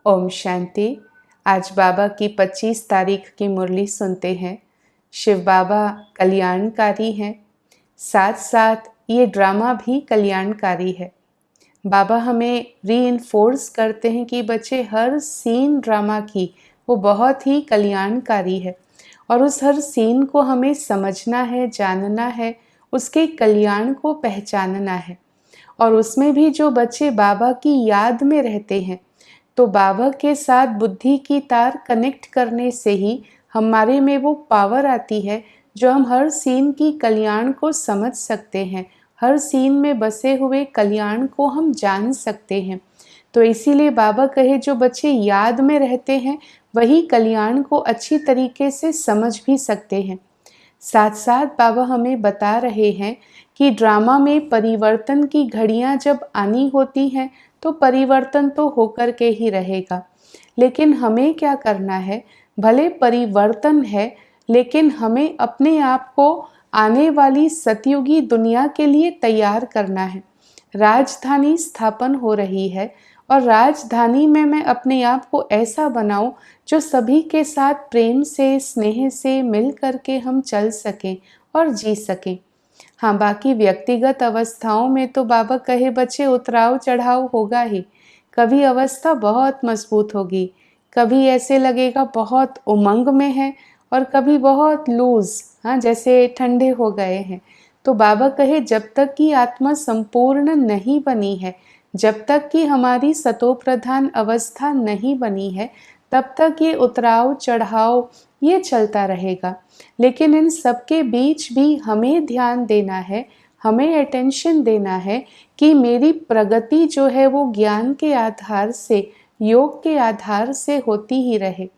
ओम शांति। आज बाबा की 25 तारीख की मुरली सुनते हैं। शिव बाबा कल्याणकारी हैं, साथ साथ ये ड्रामा भी कल्याणकारी है। बाबा हमें रीइंफोर्स करते हैं कि बच्चे हर सीन ड्रामा की वो बहुत ही कल्याणकारी है और उस हर सीन को हमें समझना है, जानना है, उसके कल्याण को पहचानना है। और उसमें भी जो बच्चे बाबा की याद में रहते हैं तो बाबा के साथ बुद्धि की तार कनेक्ट करने से ही हमारे में वो पावर आती है जो हम हर सीन की कल्याण को समझ सकते हैं, हर सीन में बसे हुए कल्याण को हम जान सकते हैं। तो इसीलिए बाबा कहे जो बच्चे याद में रहते हैं वही कल्याण को अच्छी तरीके से समझ भी सकते हैं। साथ साथ बाबा हमें बता रहे हैं कि ड्रामा में परिवर्तन की घड़ियां जब आनी होती हैं तो परिवर्तन तो होकर के ही रहेगा, लेकिन हमें क्या करना है, भले परिवर्तन है लेकिन हमें अपने आप को आने वाली सतयुगी दुनिया के लिए तैयार करना है। राजधानी स्थापन हो रही है और राजधानी में मैं अपने आप को ऐसा बनाऊं जो सभी के साथ प्रेम से, स्नेह से मिल करके हम चल सकें और जी सकें। हाँ, बाकी व्यक्तिगत अवस्थाओं में तो बाबा कहे बच्चे उतराव चढ़ाव होगा ही। कभी अवस्था बहुत मजबूत होगी, कभी ऐसे लगेगा बहुत उमंग में है और कभी बहुत लूज, हाँ जैसे ठंडे हो गए हैं। तो बाबा कहे जब तक कि आत्मा संपूर्ण नहीं बनी है, जब तक कि हमारी सतोप्रधान अवस्था नहीं बनी है, तब तक ये उतराव चढ़ाव ये चलता रहेगा। लेकिन इन सबके बीच भी हमें ध्यान देना है, हमें अटेंशन देना है कि मेरी प्रगति जो है वो ज्ञान के आधार से, योग के आधार से होती ही रहे।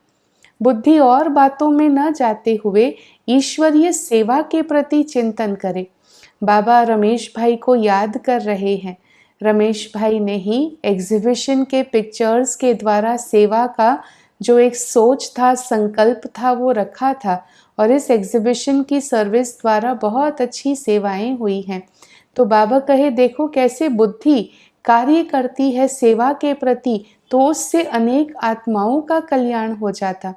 बुद्धि और बातों में न जाते हुए ईश्वरीय सेवा के प्रति चिंतन करें। बाबा रमेश भाई को याद कर रहे हैं। रमेश भाई ने ही एग्जीबिशन के पिक्चर्स के द्वारा सेवा का जो एक सोच था, संकल्प था, वो रखा था और इस एग्जीबिशन की सर्विस द्वारा बहुत अच्छी सेवाएं हुई हैं। तो बाबा कहे देखो कैसे बुद्धि कार्य करती है सेवा के प्रति, तो उससे अनेक आत्माओं का कल्याण हो जाता।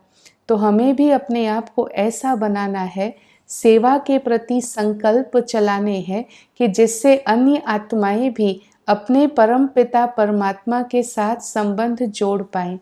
तो हमें भी अपने आप को ऐसा बनाना है, सेवा के प्रति संकल्प चलाने हैं कि जिससे अन्य आत्माएं भी अपने परम पिता परमात्मा के साथ संबंध जोड़ पाएं।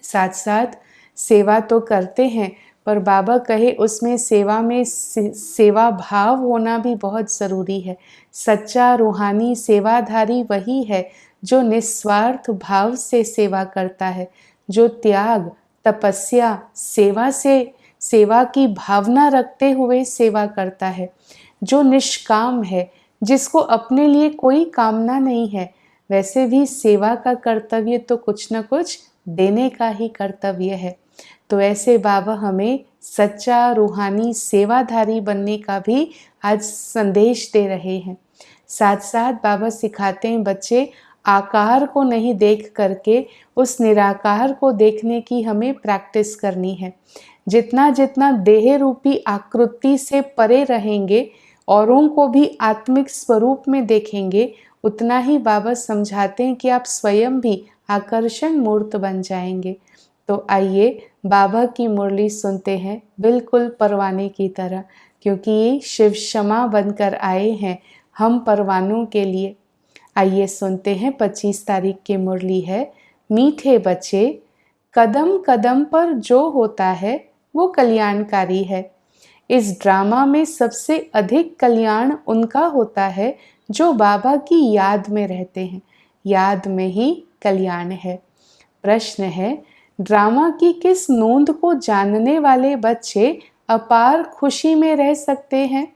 साथ साथ सेवा तो करते हैं पर बाबा कहे उसमें सेवा में सेवा भाव होना भी बहुत ज़रूरी है। सच्चा रूहानी सेवाधारी वही है जो निस्वार्थ भाव से सेवा करता है, जो त्याग, तपस्या, सेवा से सेवा की भावना रखते हुए सेवा करता है, जो निष्काम है, जिसको अपने लिए कोई कामना नहीं है। वैसे भी सेवा का कर्तव्य तो कुछ न कुछ देने का ही कर्तव्य है। तो ऐसे बाबा हमें सच्चा रूहानी सेवाधारी बनने का भी आज संदेश दे रहे हैं। साथ साथ बाबा सिखाते हैं बच्चे आकार को नहीं देख करके उस निराकार को देखने की हमें प्रैक्टिस करनी है। जितना जितना देह रूपी आकृति से परे रहेंगे, औरों को भी आत्मिक स्वरूप में देखेंगे, उतना ही बाबा समझाते हैं कि आप स्वयं भी आकर्षण मूर्त बन जाएंगे। तो आइए बाबा की मुरली सुनते हैं बिल्कुल परवाने की तरह, क्योंकि ये शिव क्षमा बनकर आए हैं हम परवानों के लिए। आइए सुनते हैं 25 तारीख की मुरली है। मीठे बच्चे, कदम कदम पर जो होता है वो कल्याणकारी है। इस ड्रामा में सबसे अधिक कल्याण उनका होता है जो बाबा की याद में रहते हैं। याद में ही कल्याण है। प्रश्न है, ड्रामा की किस नोंद को जानने वाले बच्चे अपार खुशी में रह सकते हैं?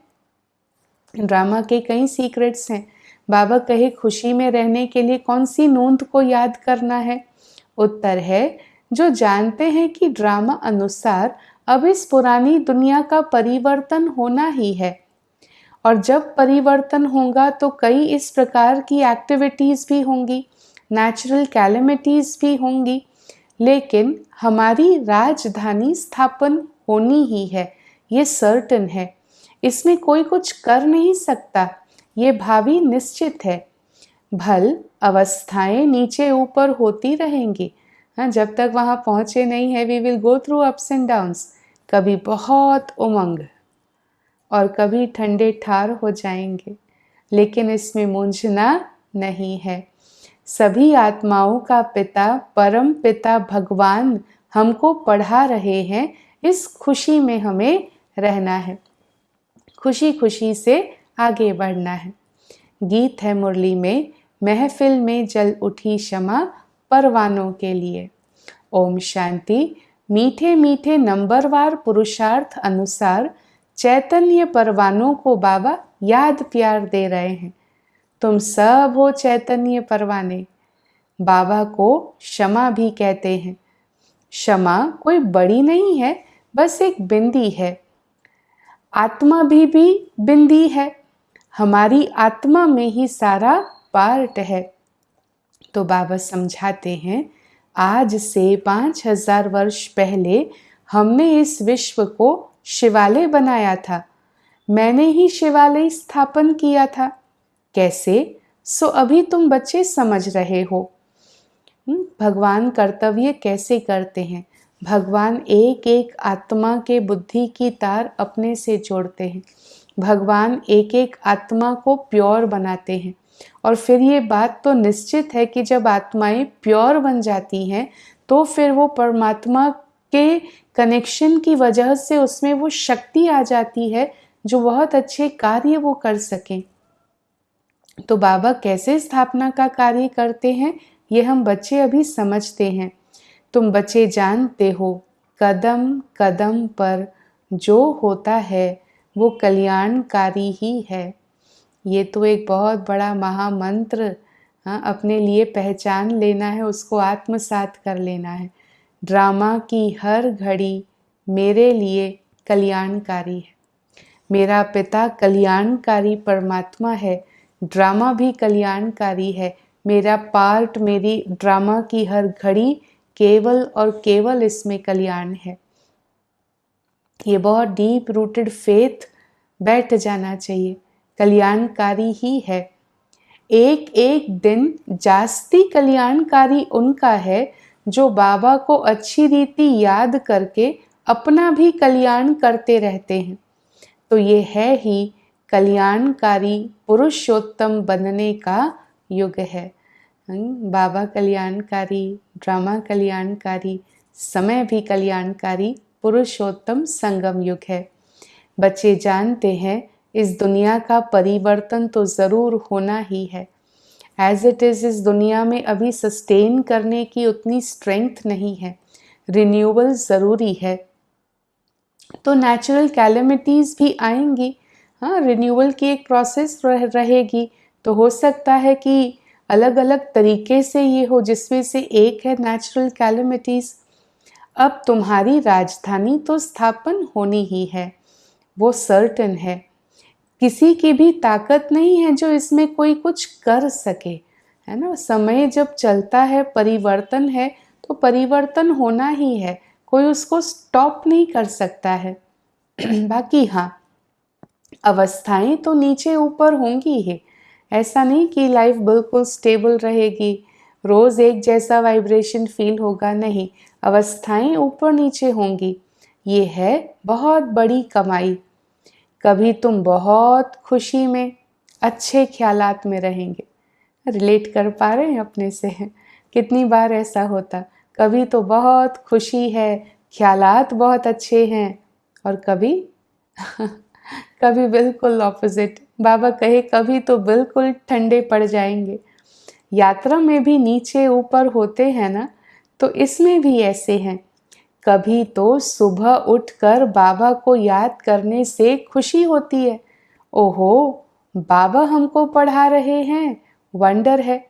ड्रामा के कई सीक्रेट्स हैं। बाबा कहे खुशी में रहने के लिए कौन सी नोंद को याद करना है? उत्तर है, जो जानते हैं कि ड्रामा अनुसार अब इस पुरानी दुनिया का परिवर्तन होना ही है और जब परिवर्तन होगा तो कई इस प्रकार की एक्टिविटीज़ भी होंगी, नेचुरल कैलेमिटीज़ भी होंगी, लेकिन हमारी राजधानी स्थापन होनी ही है, ये सर्टन है। इसमें कोई कुछ कर नहीं सकता, ये भावी निश्चित है। भल अवस्थाएं नीचे ऊपर होती रहेंगी, हाँ, जब तक वहाँ पहुँचे नहीं है we will go through ups and downs. कभी बहुत उमंग और कभी ठंडे ठार हो जाएंगे, लेकिन इसमें मूंझना नहीं है। सभी आत्माओं का पिता परम पिता भगवान हमको पढ़ा रहे हैं, इस खुशी में हमें रहना है, खुशी खुशी से आगे बढ़ना है। गीत है मुरली में, महफिल में जल उठी क्षमा परवानों के लिए। ओम शांति। मीठे मीठे नंबरवार पुरुषार्थ अनुसार चैतन्य परवानों को बाबा याद प्यार दे रहे हैं। तुम सब हो चैतन्य परवाने। बाबा को क्षमा भी कहते हैं। क्षमा कोई बड़ी नहीं है, बस एक बिंदी है। आत्मा भी बिंदी है। हमारी आत्मा में ही सारा पार्ट है। तो बाबा समझाते हैं, आज से 5000 वर्ष पहले हमने इस विश्व को शिवालय बनाया था। मैंने ही शिवालय स्थापन किया था। कैसे? सो अभी तुम बच्चे समझ रहे हो। भगवान कर्तव्य कैसे करते हैं। भगवान एक एक आत्मा के बुद्धि की तार अपने से जोड़ते हैं। भगवान एक एक आत्मा को प्योर बनाते हैं। और फिर ये बात तो निश्चित है कि जब आत्माएं प्योर बन जाती हैं तो फिर वो परमात्मा के कनेक्शन की वजह से उसमें वो शक्ति आ जाती है जो बहुत अच्छे कार्य वो कर सकें। तो बाबा कैसे स्थापना का कार्य करते हैं ये हम बच्चे अभी समझते हैं। तुम बच्चे जानते हो, कदम कदम पर जो होता है वो कल्याणकारी ही है। ये तो एक बहुत बड़ा महामंत्र, हाँ, अपने लिए पहचान लेना है, उसको आत्मसात कर लेना है। ड्रामा की हर घड़ी मेरे लिए कल्याणकारी है। मेरा पिता कल्याणकारी परमात्मा है। ड्रामा भी कल्याणकारी है। मेरा पार्ट, मेरी ड्रामा की हर घड़ी केवल और केवल इसमें कल्याण है। ये बहुत डीप रूटेड फेथ बैठ जाना चाहिए। कल्याणकारी ही है। एक एक दिन जास्ती कल्याणकारी उनका है जो बाबा को अच्छी रीति याद करके अपना भी कल्याण करते रहते हैं। तो ये है ही कल्याणकारी पुरुषोत्तम बनने का युग है। बाबा कल्याणकारी, ड्रामा कल्याणकारी, समय भी कल्याणकारी, पुरुषोत्तम संगम युग है। बच्चे जानते हैं इस दुनिया का परिवर्तन तो ज़रूर होना ही है। एज इट इज़ इस दुनिया में अभी सस्टेन करने की उतनी स्ट्रेंथ नहीं है। रिन्यूअल ज़रूरी है। तो नेचुरल कैलेमिटीज़ भी आएंगी। हाँ, रिन्यूअल की एक प्रोसेस रहेगी। तो हो सकता है कि अलग अलग तरीके से ये हो, जिसमें से एक है नेचुरल कैलेमिटीज़। अब तुम्हारी राजधानी तो स्थापन होनी ही है, वो सर्टन है। किसी की भी ताकत नहीं है जो इसमें कोई कुछ कर सके, है ना। समय जब चलता है, परिवर्तन है, तो परिवर्तन होना ही है। कोई उसको स्टॉप नहीं कर सकता है। बाकी हाँ, अवस्थाएं तो नीचे ऊपर होंगी ही। ऐसा नहीं कि लाइफ बिल्कुल स्टेबल रहेगी, रोज एक जैसा वाइब्रेशन फील होगा, नहीं। अवस्थाएं ऊपर नीचे होंगी। ये है बहुत बड़ी कमाई। कभी तुम बहुत खुशी में, अच्छे ख्यालात में रहेंगे। रिलेट कर पा रहे हैं अपने से? कितनी बार ऐसा होता, कभी तो बहुत खुशी है, ख्यालात बहुत अच्छे हैं, और कभी कभी बिल्कुल ऑपोजिट। बाबा कहे कभी तो बिल्कुल ठंडे पड़ जाएंगे। यात्रा में भी नीचे ऊपर होते हैं ना, तो इसमें भी ऐसे हैं। कभी तो सुबह उठकर बाबा को याद करने से खुशी होती है। ओहो, बाबा हमको पढ़ा रहे हैं, वंडर है।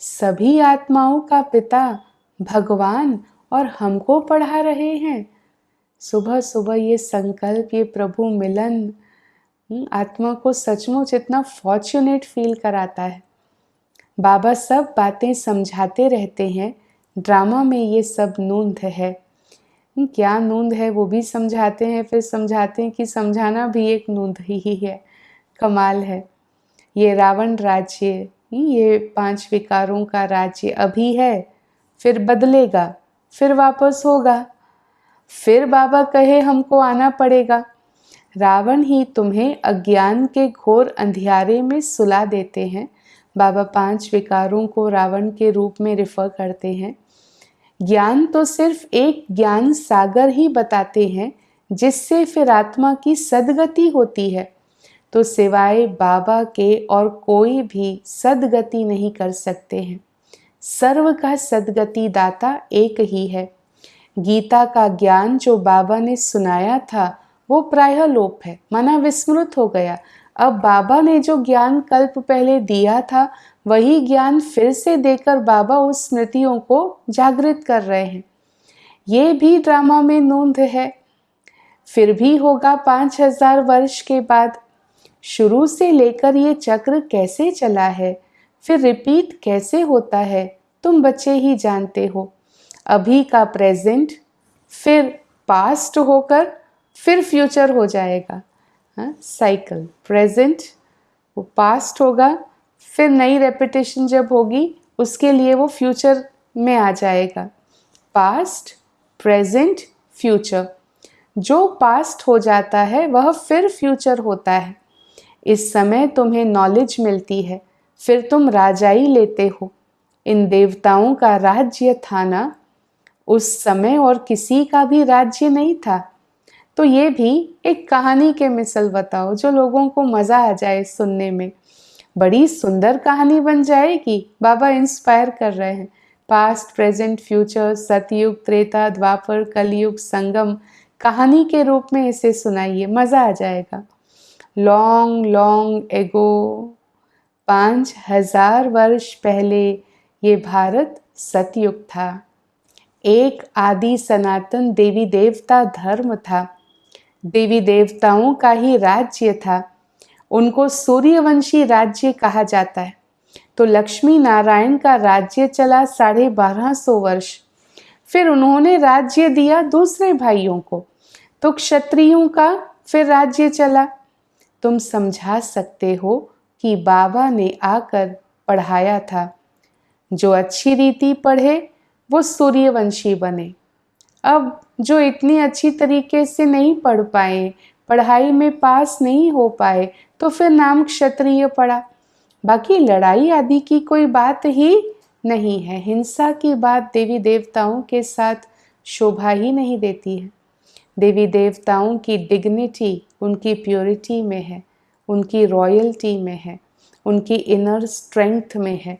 सभी आत्माओं का पिता भगवान और हमको पढ़ा रहे हैं। सुबह सुबह ये संकल्प, ये प्रभु मिलन आत्मा को सचमुच इतना फॉर्चुनेट फील कराता है। बाबा सब बातें समझाते रहते हैं। ड्रामा में ये सब नूंद है। क्या नूंद है वो भी समझाते हैं, फिर समझाते हैं कि समझाना भी एक नूंद ही है। कमाल है। ये रावण राज्य, ये 5 विकारों का राज्य अभी है, फिर बदलेगा। फिर वापस होगा, फिर बाबा कहे हमको आना पड़ेगा। रावण ही तुम्हें अज्ञान के घोर अंधियारे में सुला देते हैं। बाबा 5 विकारों को रावण के रूप में रिफर करते हैं। ज्ञान तो सिर्फ एक ज्ञान सागर ही बताते हैं, जिससे फिर आत्मा की सद्गति होती है। तो सिवाय बाबा के और कोई भी सद्गति नहीं कर सकते हैं। सर्व का सद्गति दाता एक ही है। गीता का ज्ञान जो बाबा ने सुनाया था वो प्रायः लोप है, माना विस्मृत हो गया। अब बाबा ने जो ज्ञान कल्प पहले दिया था वही ज्ञान फिर से देकर बाबा उस स्मृतियों को जागृत कर रहे हैं। ये भी ड्रामा में नोंद है। फिर भी होगा 5000 वर्ष के बाद। शुरू से लेकर ये चक्र कैसे चला है, फिर रिपीट कैसे होता है, तुम बच्चे ही जानते हो। अभी का प्रेजेंट फिर पास्ट होकर फिर फ्यूचर हो जाएगा। साइकिल, प्रेजेंट वो पास्ट होगा, फिर नई रेपिटेशन जब होगी उसके लिए वो फ्यूचर में आ जाएगा। Past, present, future. जो पास्ट हो जाता है वह फिर फ्यूचर होता है। इस समय तुम्हें नॉलेज मिलती है, फिर तुम राजाई लेते हो। इन देवताओं का राज्य था ना, उस समय और किसी का भी राज्य नहीं था। तो ये भी एक कहानी के मिसल बताओ जो लोगों को मज़ा आ जाए सुनने में। बड़ी सुंदर कहानी बन जाएगी। बाबा इंस्पायर कर रहे हैं। पास्ट, प्रेजेंट, फ्यूचर, सतयुग, त्रेता, द्वापर, कलयुग, संगम कहानी के रूप में इसे सुनाइए, मज़ा आ जाएगा। लॉन्ग लॉन्ग एगो, 5000 वर्ष पहले ये भारत सतयुग था। एक आदि सनातन देवी देवता धर्म था। देवी देवताओं का ही राज्य था। उनको सूर्यवंशी राज्य कहा जाता है। तो लक्ष्मी नारायण का राज्य चला 1250 वर्ष। फिर उन्होंने राज्य दिया दूसरे भाइयों को, तो क्षत्रियों का फिर राज्य चला। तुम समझा सकते हो कि बाबा ने आकर पढ़ाया था। जो अच्छी रीति पढ़े वो सूर्यवंशी बने। अब जो इतनी अच्छी तरीके से नहीं पढ़ पाए, पढ़ाई में पास नहीं हो पाए, तो फिर नाम क्षत्रिय पड़ा। बाकी लड़ाई आदि की कोई बात ही नहीं है। हिंसा की बात देवी देवताओं के साथ शोभा ही नहीं देती है। देवी देवताओं की डिग्निटी उनकी प्योरिटी में है, उनकी रॉयल्टी में है, उनकी इनर स्ट्रेंथ में है।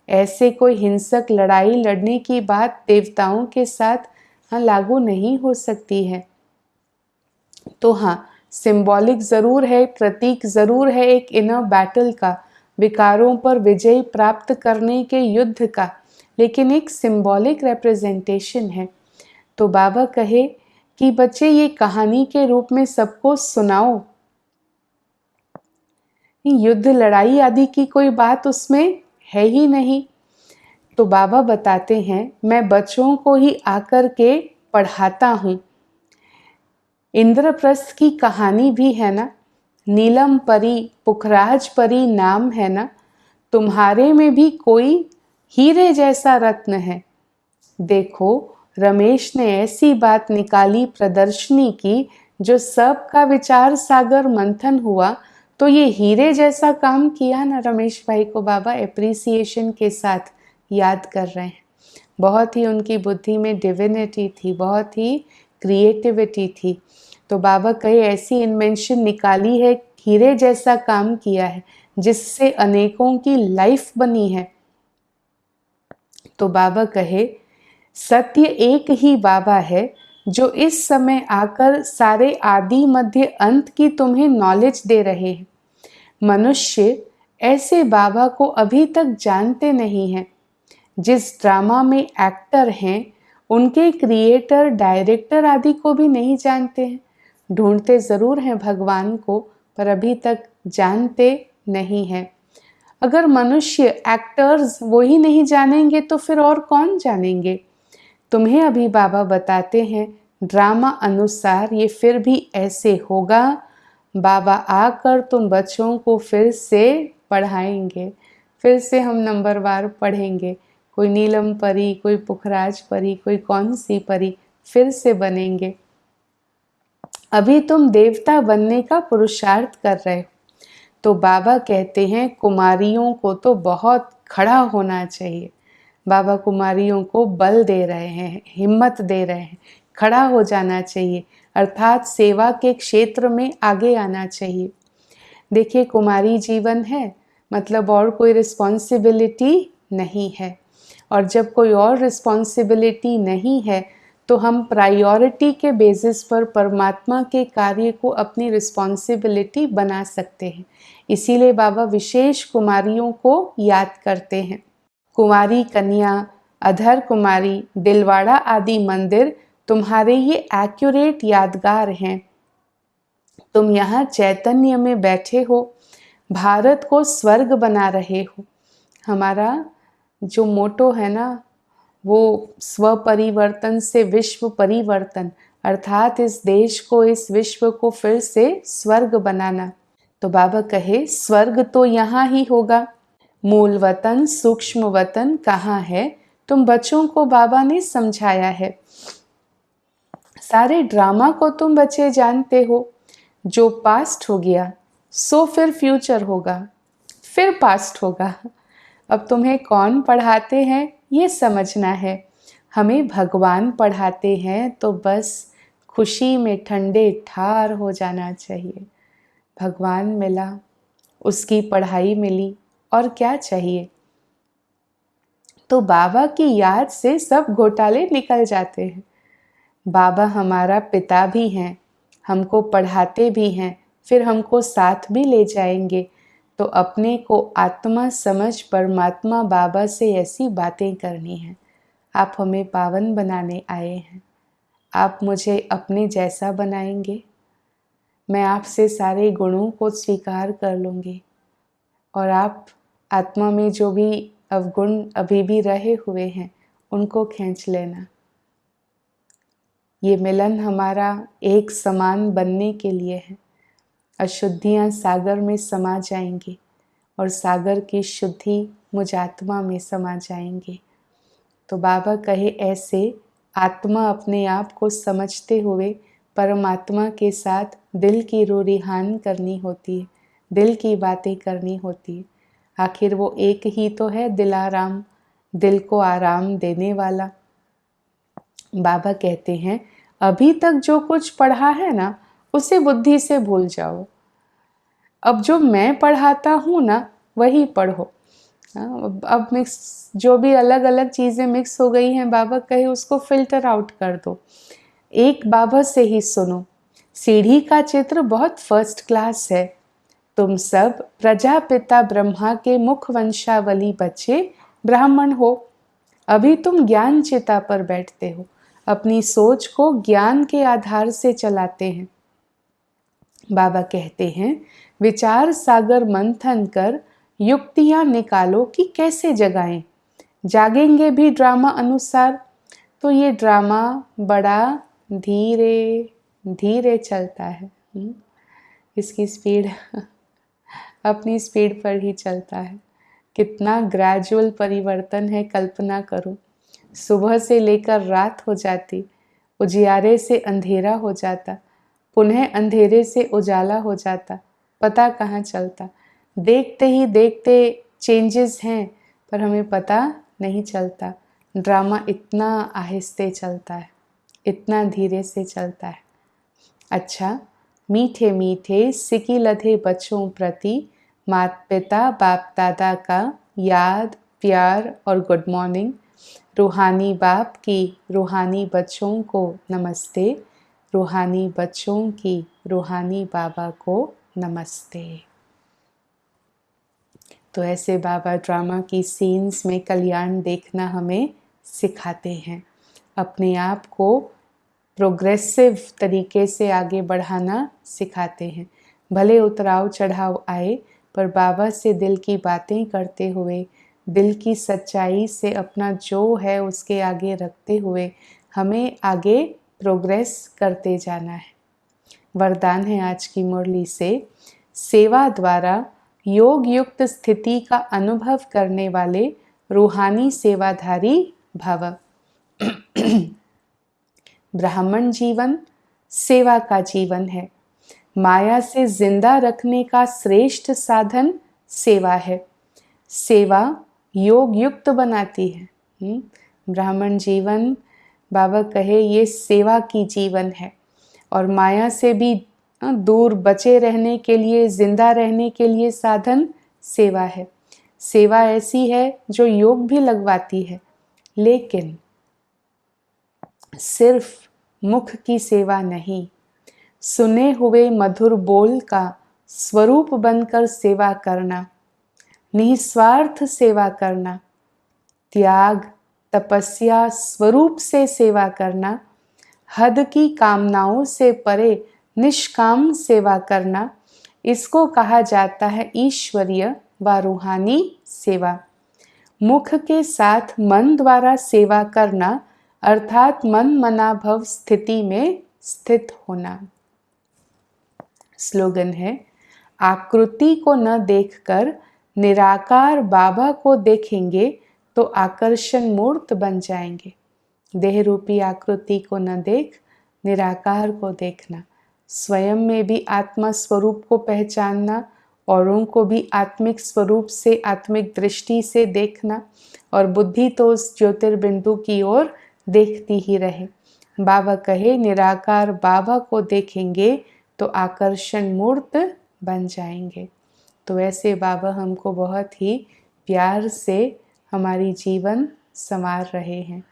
ऐसे कोई हिंसक लड़ाई लड़ने की बात देवताओं के साथ लागू नहीं हो सकती है। तो हाँ, सिंबॉलिक ज़रूर है, प्रतीक ज़रूर है एक इनर बैटल का, विकारों पर विजय प्राप्त करने के युद्ध का, लेकिन एक सिंबॉलिक रिप्रेजेंटेशन है। तो बाबा कहे कि बच्चे ये कहानी के रूप में सबको सुनाओ। युद्ध लड़ाई आदि की कोई बात उसमें है ही नहीं। तो बाबा बताते हैं मैं बच्चों को ही आकर के पढ़ाता हूँ। इंद्रप्रस्थ की कहानी भी है ना, नीलम परी, पुखराज परी नाम है ना, तुम्हारे में भी कोई हीरे जैसा रत्न है। देखो रमेश ने ऐसी बात निकाली, प्रदर्शनी की, जो सबका विचार सागर मंथन हुआ। तो ये हीरे जैसा काम किया ना रमेश भाई को बाबा एप्रिसिएशन के साथ याद कर रहे हैं। बहुत ही उनकी बुद्धि में डिविनिटी थी, बहुत ही क्रिएटिविटी थी। तो बाबा कहे ऐसी इन्वेंशन निकाली है, हीरे जैसा काम किया है, जिससे अनेकों की लाइफ बनी है। तो बाबा कहे सत्य एक ही बाबा है जो इस समय आकर सारे आदि मध्य अंत की तुम्हें नॉलेज दे रहे हैं। मनुष्य ऐसे बाबा को अभी तक जानते नहीं हैं। जिस ड्रामा में एक्टर हैं उनके क्रिएटर, डायरेक्टर आदि को भी नहीं जानते हैं। ढूंढते ज़रूर हैं भगवान को, पर अभी तक जानते नहीं हैं। अगर मनुष्य एक्टर्स वो ही नहीं जानेंगे तो फिर और कौन जानेंगे। तुम्हें अभी बाबा बताते हैं ड्रामा अनुसार ये फिर भी ऐसे होगा। बाबा आकर तुम बच्चों को फिर से पढ़ाएंगे, फिर से हम नंबरवार पढ़ेंगे, कोई नीलम परी, कोई पुखराज परी, कोई कौन सी परी फिर से बनेंगे। अभी तुम देवता बनने का पुरुषार्थ कर रहे हो। तो बाबा कहते हैं कुमारियों को तो बहुत खड़ा होना चाहिए। बाबा कुमारियों को बल दे रहे हैं, हिम्मत दे रहे हैं, खड़ा हो जाना चाहिए, अर्थात सेवा के क्षेत्र में आगे आना चाहिए। देखिए, कुमारी जीवन है मतलब और कोई रिस्पॉन्सिबिलिटी नहीं है, और जब कोई और रिस्पॉन्सिबिलिटी नहीं है तो हम प्रायोरिटी के बेसिस पर परमात्मा के कार्य को अपनी रिस्पॉन्सिबिलिटी बना सकते हैं। इसीलिए बाबा विशेष कुमारियों को याद करते हैं। कुमारी कन्या, अधर कुमारी, दिलवाड़ा आदि मंदिर तुम्हारे ये एक्यूरेट यादगार हैं। तुम यहाँ चैतन्य में बैठे हो, भारत को स्वर्ग बना रहे हो। हमारा जो मोटो है ना, वो स्व परिवर्तन से विश्व परिवर्तन, अर्थात इस देश को, इस विश्व को फिर से स्वर्ग बनाना। तो बाबा कहे स्वर्ग तो यहाँ ही होगा। मूल वतन, सूक्ष्म वतन कहाँ है? तुम बच्चों को बाबा ने समझाया है। सारे ड्रामा को तुम बच्चे जानते हो। जो पास्ट हो गया सो फिर फ्यूचर होगा, फिर पास्ट होगा। अब तुम्हें कौन पढ़ाते हैं ये समझना है। हमें भगवान पढ़ाते हैं तो बस खुशी में ठंडे ठार हो जाना चाहिए। भगवान मिला, उसकी पढ़ाई मिली, और क्या चाहिए। तो बाबा की याद से सब घोटाले निकल जाते हैं। बाबा हमारा पिता भी हैं, हमको पढ़ाते भी हैं, फिर हमको साथ भी ले जाएंगे। तो अपने को आत्मा समझ परमात्मा बाबा से ऐसी बातें करनी है। आप हमें पावन बनाने आए हैं, आप मुझे अपने जैसा बनाएंगे। मैं आपसे सारे गुणों को स्वीकार कर लूँगी, और आप आत्मा में जो भी अवगुण अभी भी रहे हुए हैं उनको खींच लेना। ये मिलन हमारा एक समान बनने के लिए है। अशुद्धियाँ सागर में समा जाएंगी और सागर की शुद्धि मुझ आत्मा में समा जाएंगी। तो बाबा कहे ऐसे आत्मा अपने आप को समझते हुए परमात्मा के साथ दिल की रूरिहान करनी होती है, दिल की बातें करनी होती है। आखिर वो एक ही तो है दिलाराम, दिल को आराम देने वाला। बाबा कहते हैं अभी तक जो कुछ पढ़ा है ना उसे बुद्धि से भूल जाओ। अब जो मैं पढ़ाता हूँ ना वही पढ़ो। अब मिक्स जो भी अलग अलग चीज़ें मिक्स हो गई हैं, बाबा कहे उसको फिल्टर आउट कर दो। एक बाबा से ही सुनो। सीढ़ी का चित्र बहुत फर्स्ट क्लास है। तुम सब प्रजापिता ब्रह्मा के मुख वंशावली बच्चे ब्राह्मण हो। अभी तुम ज्ञान चिता पर बैठते हो, अपनी सोच को ज्ञान के आधार से चलाते हैं। बाबा कहते हैं विचार सागर मंथन कर युक्तियां निकालो कि कैसे जगाएं। जागेंगे भी ड्रामा अनुसार। तो ये ड्रामा बड़ा धीरे धीरे चलता है। इसकी स्पीड अपनी स्पीड पर ही चलता है। कितना ग्रेजुअल परिवर्तन है, कल्पना करो। सुबह से लेकर रात हो जाती, उजियारे से अंधेरा हो जाता, पुनः अंधेरे से उजाला हो जाता, पता कहाँ चलता। देखते ही देखते चेंजेस हैं पर हमें पता नहीं चलता। ड्रामा इतना आहिस्ते चलता है, इतना धीरे से चलता है। अच्छा, मीठे मीठे सिकी लधे बच्चों प्रति माता पिता बाप दादा का याद, प्यार और गुड मॉर्निंग। रूहानी बाप की रूहानी बच्चों को नमस्ते। रूहानी बच्चों की रूहानी बाबा को नमस्ते। तो ऐसे बाबा ड्रामा की सीन्स में कल्याण देखना हमें सिखाते हैं। अपने आप को प्रोग्रेसिव तरीके से आगे बढ़ाना सिखाते हैं। भले उतराव चढ़ाव आए पर बाबा से दिल की बातें करते हुए, दिल की सच्चाई से अपना जो है उसके आगे रखते हुए हमें आगे प्रोग्रेस करते जाना है। वरदान है आज की मुरली से, सेवा द्वारा योग युक्त स्थिति का अनुभव करने वाले रूहानी सेवाधारी भव। ब्राह्मण जीवन सेवा का जीवन है। माया से जिंदा रखने का श्रेष्ठ साधन सेवा है। सेवा योग युक्त बनाती है। ब्राह्मण जीवन बाबा कहे ये सेवा की जीवन है और माया से भी दूर बचे रहने के लिए, जिंदा रहने के लिए साधन सेवा है। सेवा ऐसी है जो योग भी लगवाती है, लेकिन सिर्फ मुख की सेवा नहीं, सुने हुए मधुर बोल का स्वरूप बनकर सेवा करना, निस्वार्थ सेवा करना, त्याग तपस्या स्वरूप से सेवा करना, हद की कामनाओं से परे निष्काम सेवा करना, इसको कहा जाता है ईश्वरीय व रूहानी सेवा। मुख के साथ मन द्वारा सेवा करना अर्थात मन मनाभव स्थिति में स्थित होना। स्लोगन है, आकृति को न देखकर निराकार बाबा को देखेंगे तो आकर्षण मूर्त बन जाएंगे। देह रूपी आकृति को न देख निराकार को देखना, स्वयं में भी आत्मा स्वरूप को पहचानना, औरों को भी आत्मिक स्वरूप से, आत्मिक दृष्टि से देखना, और बुद्धि तो उस ज्योतिर्बिंदु की ओर देखती ही रहे। बाबा कहे निराकार बाबा को देखेंगे तो आकर्षण मूर्त बन जाएंगे। तो ऐसे बाबा हमको बहुत ही प्यार से हमारी जीवन संवार रहे हैं,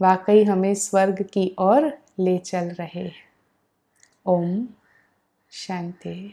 वाकई हमें स्वर्ग की ओर ले चल रहे हैं। ओम शांति।